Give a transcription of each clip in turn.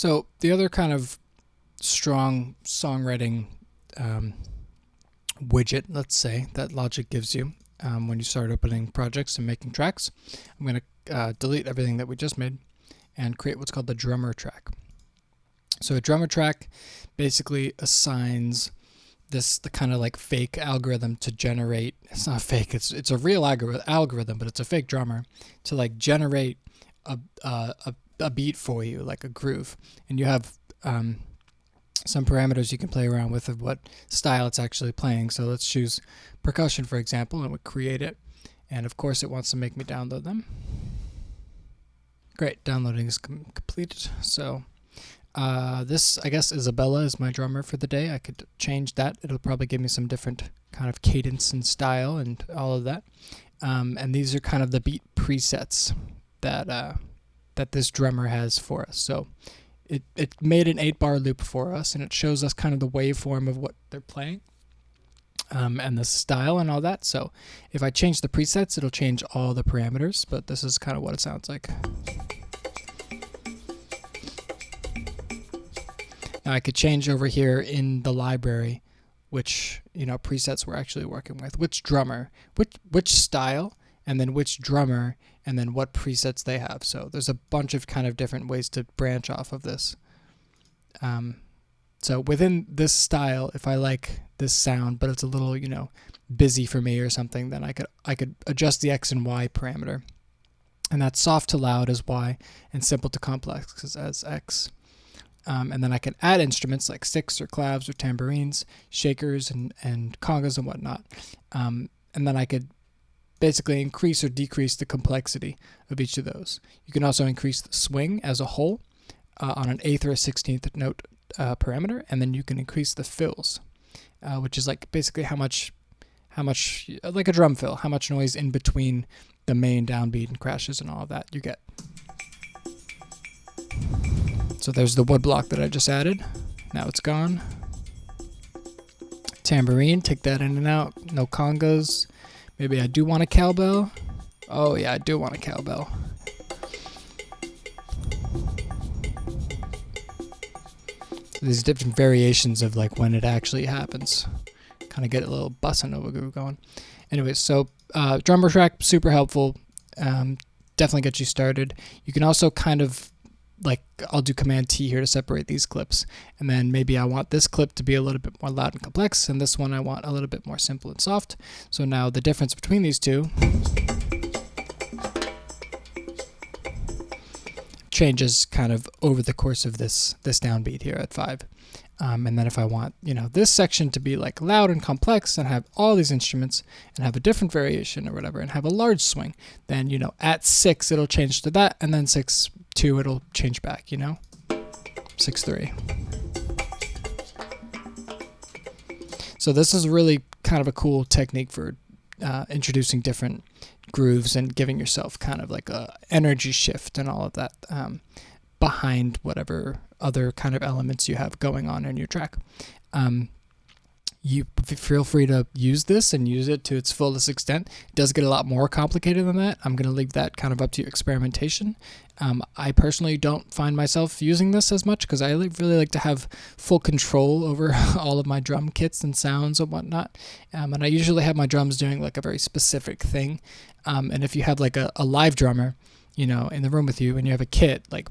So the other kind of strong songwriting widget, let's say, that Logic gives you when you start opening projects and making tracks, I'm going to delete everything that we just made and create what's called the drummer track. So a drummer track basically assigns the kind of like fake algorithm to generate. It's not fake. It's a real algorithm, but it's a fake drummer to like generate a beat for you, like a groove. And you have some parameters you can play around with of what style it's actually playing. So let's choose percussion, for example, and we'll create it. And of course, it wants to make me download them. Great, downloading is completed. So this, I guess, Isabella is my drummer for the day. I could change that. It'll probably give me some different kind of cadence and style and all of that. And these are kind of the beat presets that this drummer has for us. So it made an 8-bar loop for us, and it shows us kind of the waveform of what they're playing and the style and all that. So if I change the presets, it'll change all the parameters, but this is kind of what it sounds like. Now I could change over here in the library which presets we're actually working with, which drummer, which style, and then which drummer, and then what presets they have. So there's a bunch of kind of different ways to branch off of this. So within this style, if I like this sound, but it's a little, busy for me or something, then I could adjust the X and Y parameter. And that's soft to loud as Y, and simple to complex as X. And then I can add instruments like sticks or claves or tambourines, shakers and congas and whatnot. And then I could basically increase or decrease the complexity of each of those. You can also increase the swing as a whole on an 8th or a 16th note parameter, and then you can increase the fills, which is like basically how much like a drum fill, how much noise in between the main downbeat and crashes and all of that you get. So there's the wood block that I just added. Now it's gone. Tambourine, take that in and out. No congas. Maybe I do want a cowbell. Oh yeah, I do want a cowbell. So these different variations of like when it actually happens. Kind of get a little bossa nova groove going. Anyways, so drummer track, super helpful. Definitely get you started. You can also kind of like, I'll do Command T here to separate these clips, and then maybe I want this clip to be a little bit more loud and complex, and this one I want a little bit more simple and soft. So now the difference between these two changes kind of over the course of this downbeat here at 5. And then if I want, this section to be like loud and complex and have all these instruments and have a different variation or whatever and have a large swing, then, at 6 it'll change to that, and then 6-2 it'll change back, 6-3. So this is really kind of a cool technique for introducing different grooves and giving yourself kind of like a energy shift and all of that behind whatever other kind of elements you have going on in your track. You feel free to use this and use it to its fullest extent. It does get a lot more complicated than that. I'm going to leave that kind of up to your experimentation. I personally don't find myself using this as much because I really like to have full control over all of my drum kits and sounds and whatnot. And I usually have my drums doing like a very specific thing. And if you have like a live drummer, in the room with you, and you have a kit, like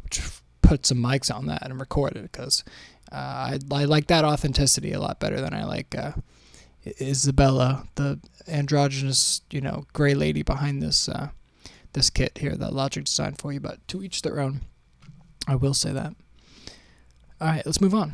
put some mics on that and record it, because I like that authenticity a lot better than I like Isabella, the androgynous, gray lady behind this this kit here that Logic designed for you. But to each their own, I will say that. All right, let's move on.